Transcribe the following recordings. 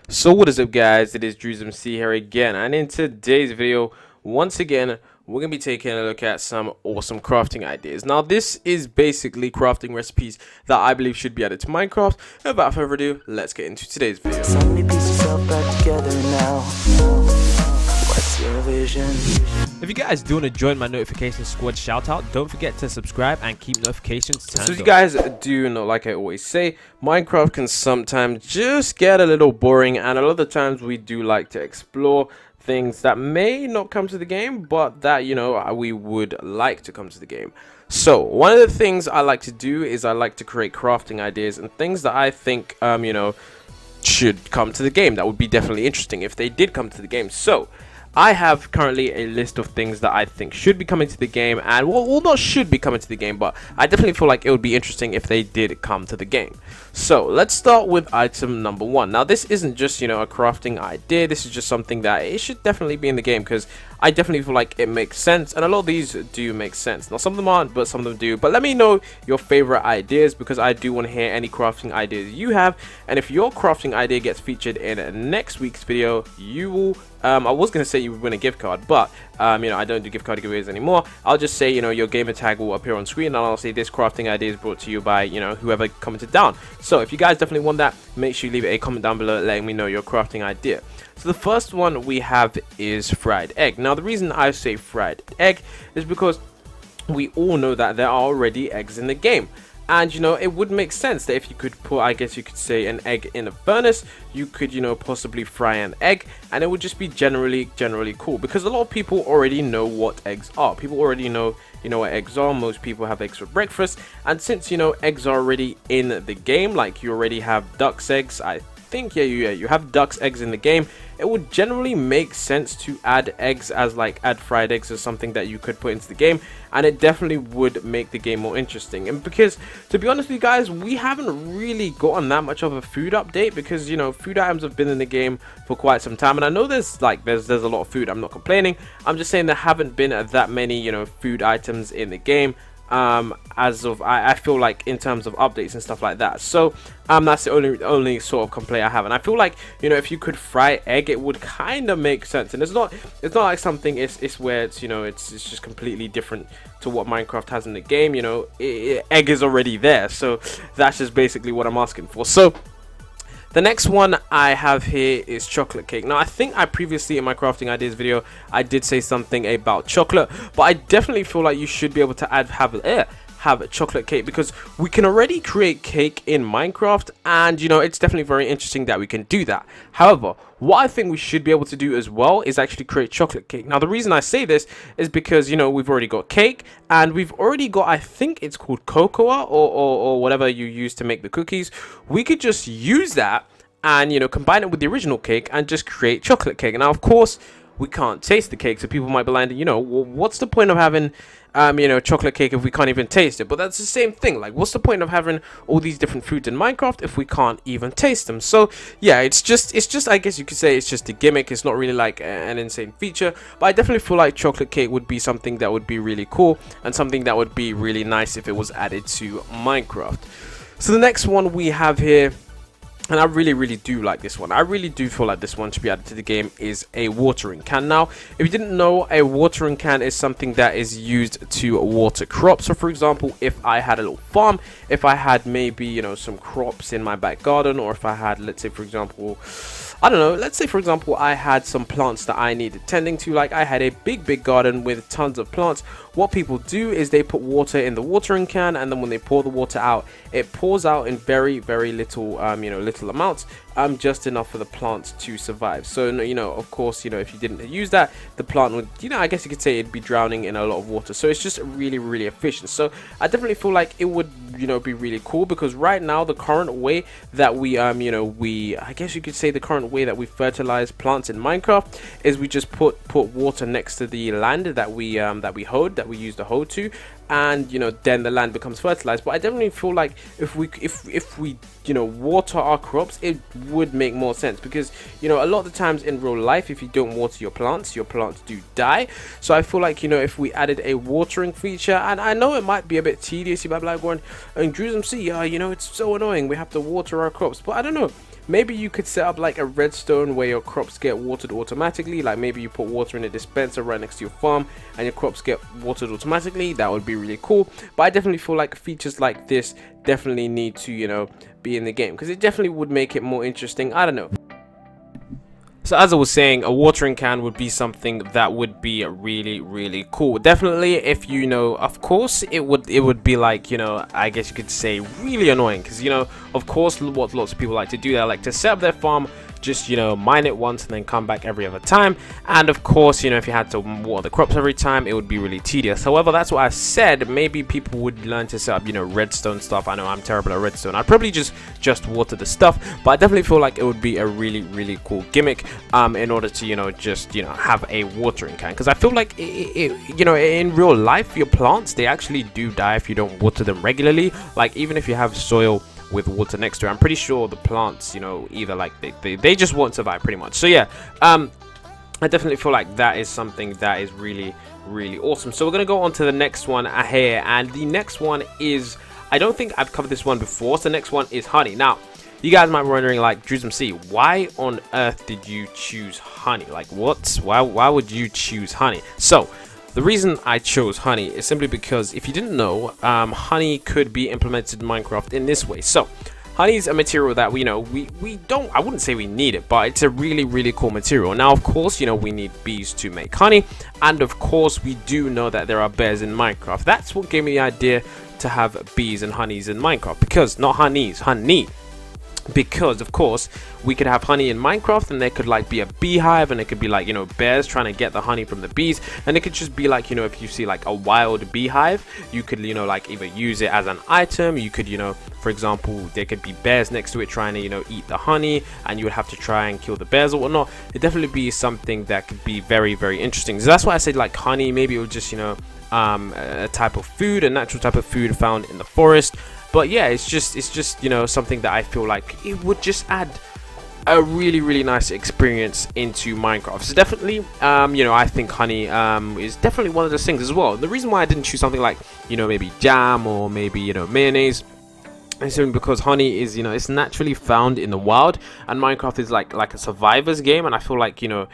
So what is up, guys? It is Recipies here again, and in today's video, once again, we're gonna be taking a look at some awesome crafting ideas. Now, this is basically crafting recipes that I believe should be added to Minecraft. And without further ado, let's get into today's video. So many pieces all back together now. What's your vision? If you guys do want to join my notification squad shout out, don't forget to subscribe and keep notifications turned on. So as you guys do know, like I always say, Minecraft can sometimes just get a little boring, and a lot of the times we do like to explore things that may not come to the game, but that, you know, we would like to come to the game. So one of the things I like to do is I like to create crafting ideas and things that I think you know, should come to the game, that would be definitely interesting if they did come to the game. So I have currently a list of things that I think should be coming to the game, and well, not should be coming to the game, but I definitely feel like it would be interesting if they did come to the game. So let's start with item number 1. Now, this isn't just, you know, a crafting idea. This is just something that it should definitely be in the game, because I definitely feel like it makes sense, and a lot of these do make sense. Now, some of them aren't, but some of them do. But let me know your favorite ideas, because I do want to hear any crafting ideas you have, and if your crafting idea gets featured in next week's video, you will I was going to say you would win a gift card, but you know, I don't do gift card giveaways anymore. I'll just say, you know, your gamer tag will appear on screen, and I'll say this crafting idea is brought to you by, you know, whoever commented down. So if you guys definitely want that, make sure you leave a comment down below letting me know your crafting idea. So the first one we have is fried egg. Now, the reason I say fried egg is because we all know that there are already eggs in the game. And, you know, it would make sense that if you could put, I guess you could say, an egg in a furnace, you could, you know, possibly fry an egg, and it would just be generally cool, because a lot of people already know what eggs are. People already know, you know, what eggs are. Most people have eggs for breakfast, and since, you know, eggs are already in the game, like you already have duck's eggs, I think, yeah, you have duck's eggs in the game, it would generally make sense to add eggs as, like, add fried eggs as something that you could put into the game, and it definitely would make the game more interesting. And because, to be honest with you guys, we haven't really gotten that much of a food update, because, you know, food items have been in the game for quite some time, and I know there's a lot of food. I'm not complaining, I'm just saying there haven't been that many, you know, food items in the game as of I feel like, in terms of updates and stuff like that. So that's the only sort of complaint I have, and I feel like, you know, if you could fry egg, it would kind of make sense. And it's not like something it's where it's, you know, it's just completely different to what Minecraft has in the game. You know, egg is already there, so that's just basically what I'm asking for. So the next one I have here is chocolate cake. Now, I think I previously in my crafting ideas video, I did say something about chocolate, but I definitely feel like you should be able to have chocolate cake, because we can already create cake in Minecraft, and, you know, it's definitely very interesting that we can do that. However, what I think we should be able to do as well is actually create chocolate cake. Now, the reason I say this is because, you know, we've already got cake, and we've already got, I think it's called cocoa, or whatever you use to make the cookies. We could just use that and, you know, combine it with the original cake and just create chocolate cake. Now, of course, we can't taste the cake, so people might be like, you know, well, what's the point of having you know, chocolate cake if we can't even taste it? But that's the same thing. Like, what's the point of having all these different foods in Minecraft if we can't even taste them? So yeah, it's just I guess you could say it's just a gimmick. It's not really like an insane feature, but I definitely feel like chocolate cake would be something that would be really cool, and something that would be really nice if it was added to Minecraft. So the next one we have here, and I really do like this one, I really do feel like this one should be added to the game, is a watering can. Now, if you didn't know, a watering can is something that is used to water crops. So for example, if I had a little farm, if I had maybe, you know, some crops in my back garden, or if I had, let's say for example, I don't know, let's say for example I had some plants that I needed tending to, like I had a big garden with tons of plants, what people do is they put water in the watering can, and then when they pour the water out, it pours out in very little you know, little amounts, just enough for the plants to survive. So, you know, of course, you know, if you didn't use that, the plant would, you know, I guess you could say it'd be drowning in a lot of water. So it's just really efficient. So I definitely feel like it would, you know, be really cool, because right now the current way that we you know, I guess you could say the current way that we fertilize plants in Minecraft is we just put water next to the land that we use the hoe to, and, you know, then the land becomes fertilized. But I definitely feel like if we you know, water our crops, it would make more sense, because, you know, a lot of the times in real life, if you don't water your plants do die. So I feel like, you know, if we added a watering feature, and I know it might be a bit tedious, you might be like going, and Drewsome, you know, it's so annoying, we have to water our crops, but I don't know, maybe you could set up like a redstone where your crops get watered automatically. Like maybe you put water in a dispenser right next to your farm and your crops get watered automatically. That would be really cool. But I definitely feel like features like this definitely need to, you know, be in the game, because it definitely would make it more interesting. I don't know. So as I was saying, a watering can would be something that would be really cool. Definitely, if you know, of course, it would be like, you know, I guess you could say really annoying, because, you know, of course, what lots of people like to do, they like to set up their farm, just, you know, mine it once and then come back every other time. And of course, you know, if you had to water the crops every time, it would be really tedious. However, that's what I said, maybe people would learn to set up, you know, redstone stuff. I know I'm terrible at redstone. I'd probably just water the stuff, but I definitely feel like it would be a really cool gimmick in order to, you know, just, you know, have a watering can, because I feel like you know, in real life, your plants, they actually do die if you don't water them regularly. Like even if you have soil with water next to it, I'm pretty sure the plants, you know, either like they just won't survive pretty much. So yeah, I definitely feel like that is something that is really awesome. So we're gonna go on to the next one here, and the next one is, I don't think I've covered this one before. So the next one is honey. Now you guys might be wondering, like, Drewsum C, why on earth did you choose honey? Like, what? Why would you choose honey? So the reason I chose honey is simply because, if you didn't know, honey could be implemented in Minecraft in this way. So honey is a material that we don't, I wouldn't say we need it, but it's a really cool material. Now of course, you know, we need bees to make honey, and of course we do know that there are bears in Minecraft. That's what gave me the idea to have bees and honeys in Minecraft, because not honeys, honey. Because of course we could have honey in Minecraft, and there could like be a beehive, and it could be like, you know, bears trying to get the honey from the bees, and it could just be like, you know, if you see like a wild beehive, you could, you know, like either use it as an item. You could, you know, for example, there could be bears next to it trying to, you know, eat the honey, and you would have to try and kill the bears or whatnot. It'd definitely be something that could be very interesting. So that's why I said like honey. Maybe it was just, you know, a type of food, a natural type of food found in the forest. But yeah, it's just, you know, something that I feel like it would just add a really nice experience into Minecraft. So definitely, you know, I think honey is definitely one of those things as well. The reason why I didn't choose something like, you know, maybe jam or maybe, you know, mayonnaise, and simply because honey is, you know, it's naturally found in the wild, and Minecraft is like a survivor's game. And I feel like, you know,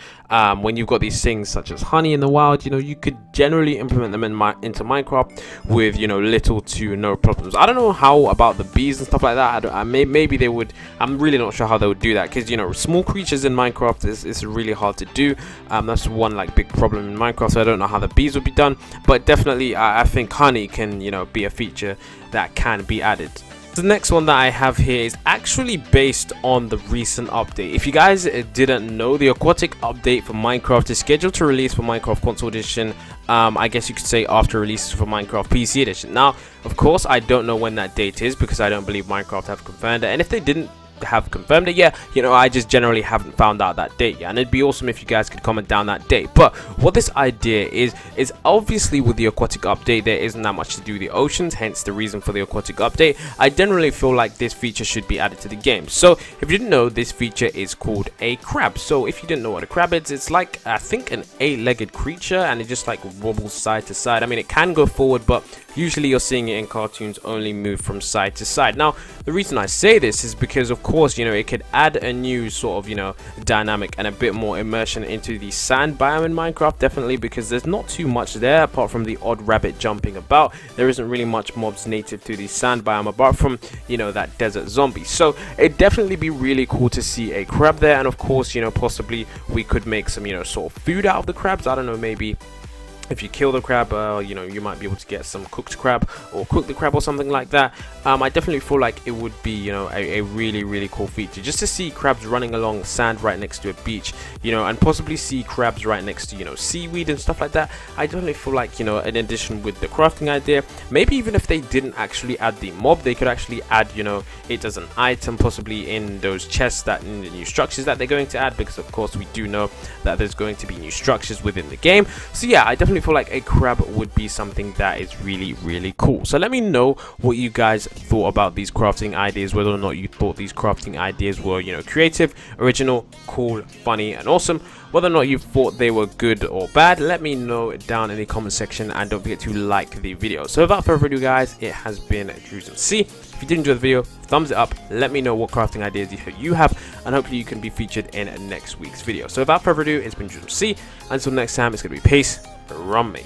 when you've got these things such as honey in the wild, you know, you could generally implement them into Minecraft with, you know, little to no problems. I don't know how about the bees and stuff like that. Maybe they would. I'm really not sure how they would do that, because, you know, small creatures in Minecraft is really hard to do. That's one like big problem in Minecraft. So I don't know how the bees would be done, but definitely I think honey can, you know, be a feature that can be added. The next one that I have here is actually based on the recent update. If you guys didn't know, the aquatic update for Minecraft is scheduled to release for Minecraft Console Edition, I guess you could say after releases for Minecraft PC Edition. Now, of course, I don't know when that date is, because I don't believe Minecraft have confirmed it, and if they didn't have confirmed it yet, you know, I just generally haven't found out that date yet, and it'd be awesome if you guys could comment down that date. But what this idea is obviously with the aquatic update, there isn't that much to do with the oceans, hence the reason for the aquatic update. I generally feel like this feature should be added to the game. So if you didn't know, this feature is called a crab. So if you didn't know what a crab is, it's like, I think, an 8-legged creature, and it just like wobbles side to side. I mean, it can go forward, but usually you're seeing it in cartoons only move from side to side. Now the reason I say this is because, of course, you know, it could add a new sort of, you know, dynamic and a bit more immersion into the sand biome in Minecraft, definitely, because there's not too much there apart from the odd rabbit jumping about. There isn't really much mobs native to the sand biome apart from, you know, that desert zombie. So it'd definitely be really cool to see a crab there, and of course, you know, possibly we could make some, you know, sort of food out of the crabs. I don't know, maybe if you kill the crab, you know, you might be able to get some cooked crab or cook the crab or something like that. I definitely feel like it would be, you know, a really cool feature, just to see crabs running along sand right next to a beach, you know, and possibly see crabs right next to, you know, seaweed and stuff like that. I definitely feel like, you know, in addition with the crafting idea, maybe even if they didn't actually add the mob, they could actually add, you know, it as an item, possibly in those chests, that in the new structures that they're going to add, because of course we do know that there's going to be new structures within the game. So yeah, I definitely feel like a crab would be something that is really cool. So let me know what you guys thought about these crafting ideas, whether or not you thought these crafting ideas were, you know, creative, original, cool, funny, and awesome. Whether or not you thought they were good or bad, let me know down in the comment section, and don't forget to like the video. So without further ado, guys, it has been DrewsMC. If you did enjoy the video, thumbs it up, let me know what crafting ideas you have, and hopefully you can be featured in next week's video. So without further ado, it's been DrewsMC. Until next time, it's going to be peace from me.